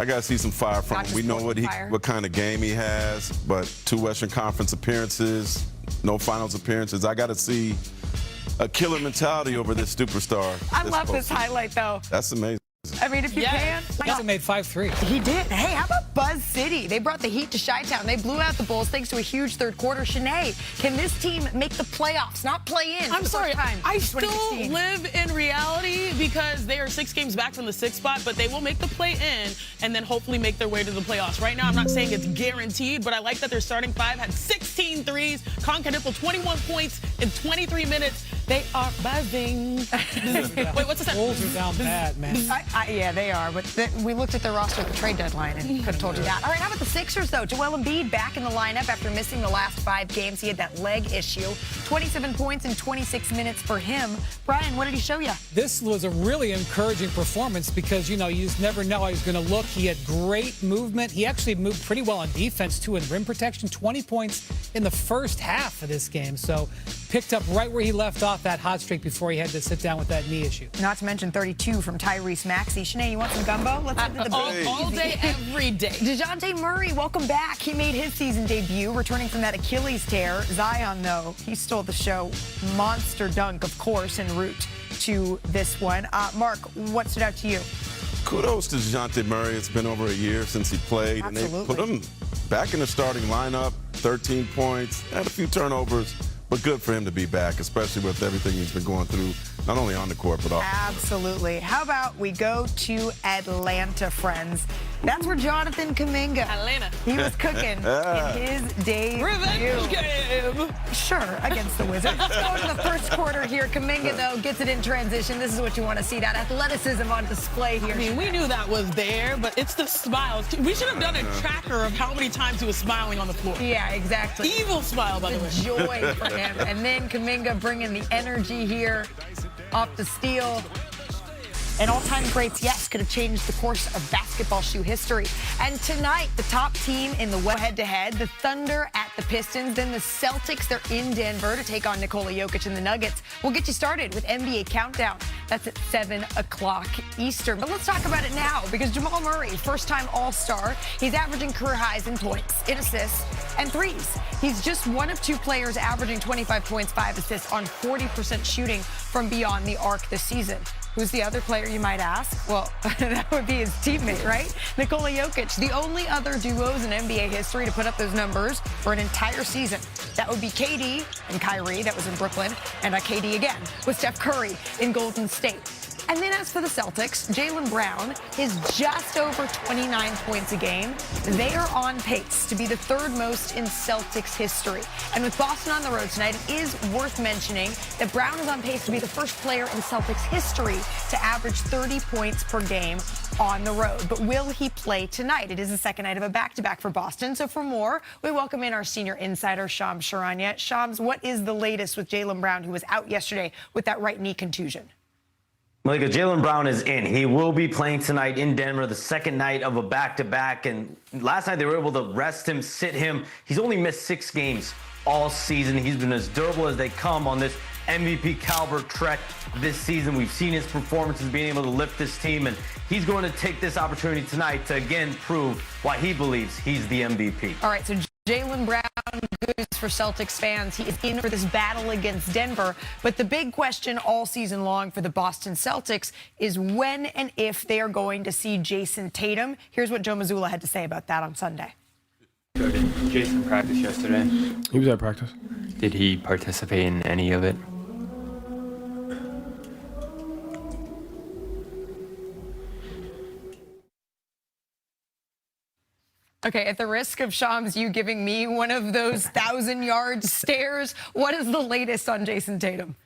I got to see some fire from him. We know what kind of game he has, but 2 Western Conference appearances, no finals appearances. I got to see a killer mentality over this superstar. I love this highlight, though. That's amazing. I mean, if you can. He also made 5 threes. He did. Hey, how about Buzz City? They brought the heat to Chi-Town. They blew out the Bulls thanks to a huge third quarter. Shanae, can this team make the playoffs, not play in? I'm sorry. I still 2016? live in reality because they are 6 games back from the 6th spot, but they will make the play in and then hopefully make their way to the playoffs. Right now, I'm not saying it's guaranteed, but I like that their starting 5 had 16 threes. Concadipple, 21 points in 23 minutes. They are buzzing. Wait, what's this? Bulls are down bad, man. Yeah, they are. But we looked at their roster at the trade deadline and could have told you that. All right, how about the Sixers, though? Joel Embiid back in the lineup after missing the last 5 games. He had that leg issue. 27 points in 26 minutes for him. Brian, what did he show you? This was a really encouraging performance because, you know, you just never know how he's going to look. He had great movement. He actually moved pretty well on defense, too, in rim protection. 20 points in the first half of this game. So picked up right where he left off that hot streak before he had to sit down with that knee issue. Not to mention 32 from Tyrese Maxey. Shanae, you want some gumbo? Let's get to the all day, every day. DeJounte Murray, welcome back. He made his season debut, returning from that Achilles tear. Zion, though, he stole the show. Monster dunk, of course, en route to this one. Mark, what stood out to you? Kudos to DeJounte Murray. It's been over a year since he played, Absolutely. and they put him back in the starting lineup. 13 points, had a few turnovers. But good for him to be back, especially with everything he's been going through, not only on the court, but off. Absolutely. How about we go to Atlanta, friends? That's where Jonathan Kuminga. Atlanta. He was cooking in his debut. Revenge game. Sure, against the Wizards. Let's go to the first quarter here. Kuminga, though, gets it in transition. This is what you want to see, that athleticism on display here. I mean, we knew that was there, but it's the smiles. We should have done a tracker of how many times he was smiling on the floor. Yeah, exactly. Evil smile, by the way. Joy for him. And then Kuminga bringing the energy here off the steal. And all-time greats, yes, could have changed the course of basketball shoe history. And tonight, the top team in the West head-to-head, the Thunder at the Pistons, then the Celtics, they're in Denver to take on Nikola Jokic and the Nuggets. We'll get you started with NBA Countdown. That's at 7 o'clock Eastern. But let's talk about it now, because Jamal Murray, first-time All-Star, he's averaging career highs in points, in assists, and threes. He's just one of 2 players averaging 25 points, 5 assists on 40% shooting from beyond the arc this season. Who's the other player, you might ask? Well, that would be his teammate, right? Nikola Jokic, the only other duos in NBA history to put up those numbers for an entire season. That would be KD and Kyrie, that was in Brooklyn, and KD again with Steph Curry in Golden State. And then as for the Celtics, Jaylen Brown is just over 29 points a game. They are on pace to be the 3rd most in Celtics history. And with Boston on the road tonight, it is worth mentioning that Brown is on pace to be the first player in Celtics history to average 30 points per game on the road. But will he play tonight? It is the second night of a back-to-back for Boston. So for more, we welcome in our senior insider, Shams Charania. Shams, what is the latest with Jaylen Brown, who was out yesterday with that right knee contusion? Malika, Jaylen Brown is in. He will be playing tonight in Denver, the second night of a back-to-back. And last night they were able to rest him, sit him. He's only missed 6 games all season. He's been as durable as they come on this MVP caliber trek this season. We've seen his performances being able to lift this team, and he's going to take this opportunity tonight to again prove why he believes he's the MVP. All right, so Jaylen Brown, good news for Celtics fans. He is in for this battle against Denver. But the big question all season long for the Boston Celtics is when and if they are going to see Jason Tatum. Here's what Joe Mazzulla had to say about that on Sunday. So did Jason practice yesterday? He was at practice. Did he participate in any of it? Okay, at the risk of Shams, you giving me one of those 1,000-yard stares, what is the latest on Jason Tatum?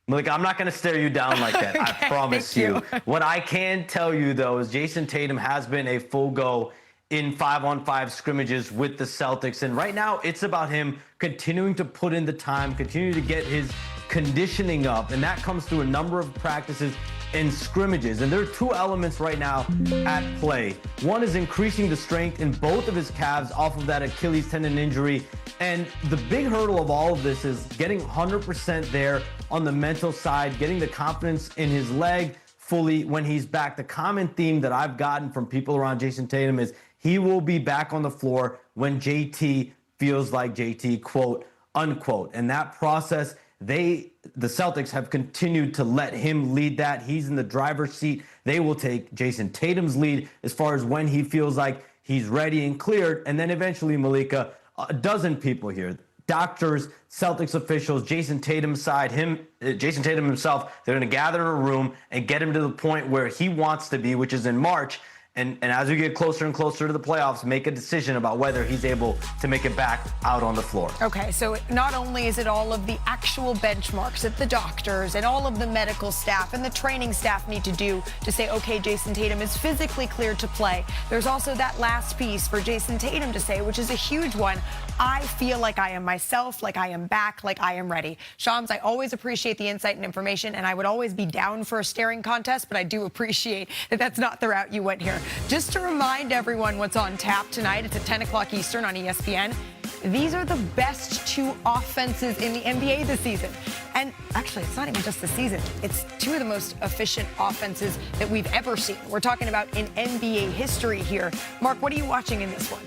Malika, I'm not going to stare you down like that. Okay, I promise you. What I can tell you, though, is Jason Tatum has been a full go in 5-on-5 scrimmages with the Celtics. And right now, it's about him continuing to put in the time, continue to get his conditioning up. And that comes through a number of practices and scrimmages. And there are 2 elements right now at play. One is increasing the strength in both of his calves off of that Achilles tendon injury. And the big hurdle of all of this is getting 100% there on the mental side, getting the confidence in his leg, fully when he's back. The common theme that I've gotten from people around Jayson Tatum is he will be back on the floor when JT feels like JT, quote, unquote. And that process, the Celtics have continued to let him lead that. He's in the driver's seat. They will take Jayson Tatum's lead as far as when he feels like he's ready and cleared. And then eventually, Malika, a dozen people here, doctors, Celtics officials, Jayson Tatum's side, Jayson Tatum himself, they're going to gather in a room and get him to the point where he wants to be, which is in March. And as we get closer and closer to the playoffs, make a decision about whether he's able to make it back out on the floor. Okay, so not only is it all of the actual benchmarks that the doctors and all of the medical staff and the training staff need to do to say, okay, Jayson Tatum is physically cleared to play. There's also that last piece for Jayson Tatum to say, which is a huge one. I feel like I am myself, like I am back, like I am ready. Shams, I always appreciate the insight and information, and I would always be down for a staring contest, but I do appreciate that that's not the route you went here. Just to remind everyone what's on tap tonight, it's at 10 o'clock Eastern on ESPN. These are the best two offenses in the NBA this season. And actually, it's not even just the season. It's two of the most efficient offenses that we've ever seen. We're talking about in NBA history here. Mark, what are you watching in this one?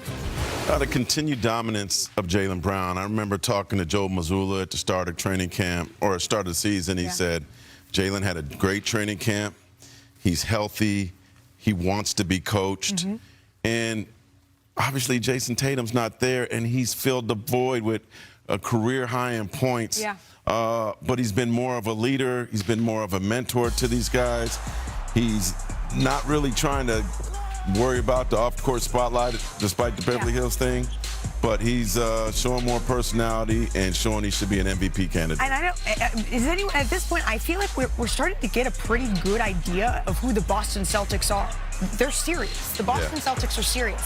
The continued dominance of Jaylen Brown. I remember talking to Joe Mazzulla at the start of training camp, or start of the season. He said Jaylen had a great training camp. He's healthy. He wants to be coached. And obviously, Jayson Tatum's not there, and he's filled the void with a career high in points. But he's been more of a leader. He's been more of a mentor to these guys. He's not really trying to worry about the off-court spotlight, despite the Beverly Hills thing. But he's showing more personality and showing he should be an MVP candidate. And I don't, is anyone at this point, I feel like we're starting to get a pretty good idea of who the Boston Celtics are. They're serious. The Boston Celtics are serious.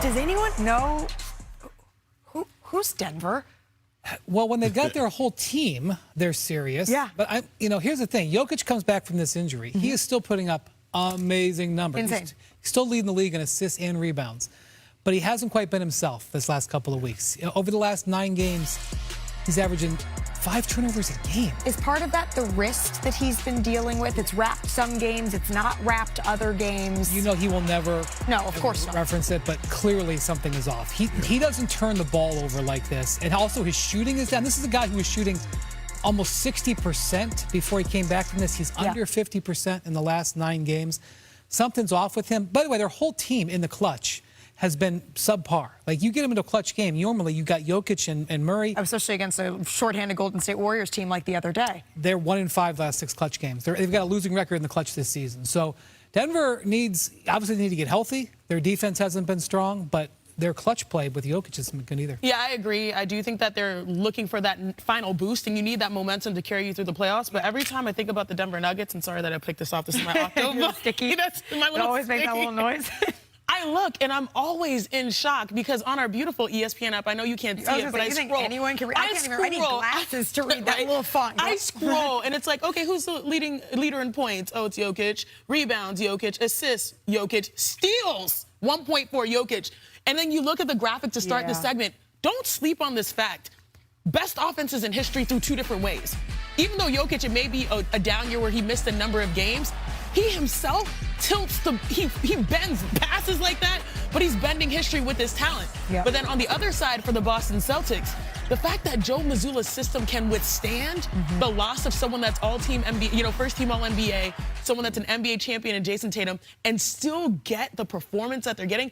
Does anyone know who's Denver? Well, when they've got their whole team, they're serious. But here's the thing: Jokic comes back from this injury. He is still putting up amazing numbers. Insane. He's still leading the league in assists and rebounds. But he hasn't quite been himself this last couple of weeks. Over the last 9 games, he's averaging 5 turnovers a game. Is part of that the wrist that he's been dealing with? It's wrapped some games, it's not wrapped other games. You know he will never reference it, but clearly something is off. He doesn't turn the ball over like this. And also his shooting is down. This is a guy who was shooting almost 60% before he came back from this. He's under 50% in the last 9 games. Something's off with him. By the way, their whole team in the clutch has been subpar. Like, you get him into a clutch game, normally you got Jokic and Murray. Especially against a shorthanded Golden State Warriors team like the other day. They're 1-5 last 6 clutch games. They've got a losing record in the clutch this season. So Denver obviously need to get healthy. Their defense hasn't been strong, but their clutch play with Jokic isn't good either. Yeah, I agree. I do think that they're looking for that final boost, and you need that momentum to carry you through the playoffs. But every time I think about the Denver Nuggets, and sorry that I picked this off, this is my octave. Sticky. That's my little it always sticky. makes that little noise. I look, and I'm always in shock because on our beautiful ESPN app, I know you can't see it, but I scroll. Anyone can read? I need glasses to read that little font. I scroll, and it's like, okay, who's the leader in points? Oh, it's Jokic. Rebounds, Jokic. Assists, Jokic. Steals, 1.4 Jokic. And then you look at the graphic to start the segment. Don't sleep on this fact. Best offenses in history through 2 different ways. Even though Jokic, it may be a down year where he missed a number of games, he himself tilts he bends passes like that, but he's bending history with his talent. But then on the other side for the Boston Celtics, the fact that Joe Mazzulla's system can withstand the loss of someone that's all-team NBA, first-team All-NBA, someone that's an NBA champion in Jayson Tatum, and still get the performance that they're getting.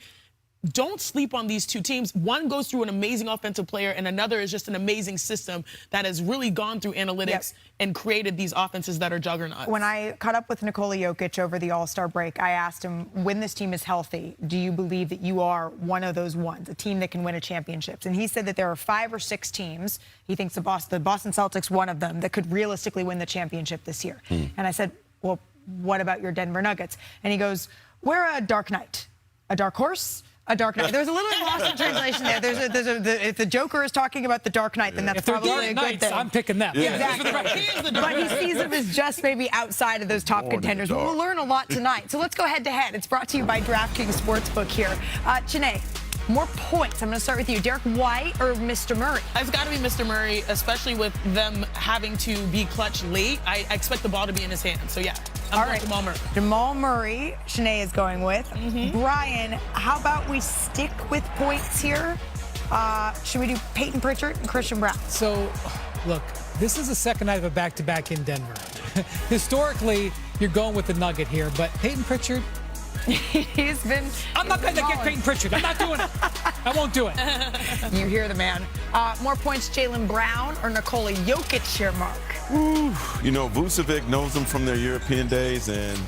Don't sleep on these 2 teams. One goes through an amazing offensive player, and another is just an amazing system that has really gone through analytics and created these offenses that are juggernauts. When I caught up with Nikola Jokic over the All-Star break, I asked him, when this team is healthy, do you believe that you are one of those ones, a team that can win a championship? And he said that there are 5 or 6 teams, he thinks the Boston Celtics, one of them, that could realistically win the championship this year. And I said, well, what about your Denver Nuggets? And he goes, we're a dark knight. A dark horse? A Dark Knight. There's a little lost in translation there. If the Joker is talking about the Dark Knight, then that's probably a good thing. I'm picking them. Exactly. But he sees them as just maybe outside of those top contenders. But we'll learn a lot tonight. So let's go head-to-head. It's brought to you by DraftKings Sportsbook here. Janae, more points. I'm going to start with you. Derek White or Mr. Murray? It's got to be Mr. Murray, especially with them having to be clutch late. I expect the ball to be in his hands. So, yeah. All going right. Jamal Murray. Jamal Murray, Shanae is going with. Brian, how about we stick with points here? Should we do Peyton Pritchard and Christian Brown? So, look, this is the second night of a back-to-back in Denver. Historically, you're going with the Nugget here, but Peyton Pritchard, He's been. I'm not going to get Peyton Pritchard. I'm not doing it. I won't do it. You hear the man. More points, Jaylen Brown or Nikola Jokic here, Mark? You know, Vucevic knows him from their European days, and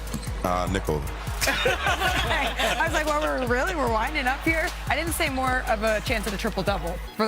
Nikola. I was like, well, we're winding up here. I didn't say more of a chance at a triple-double for the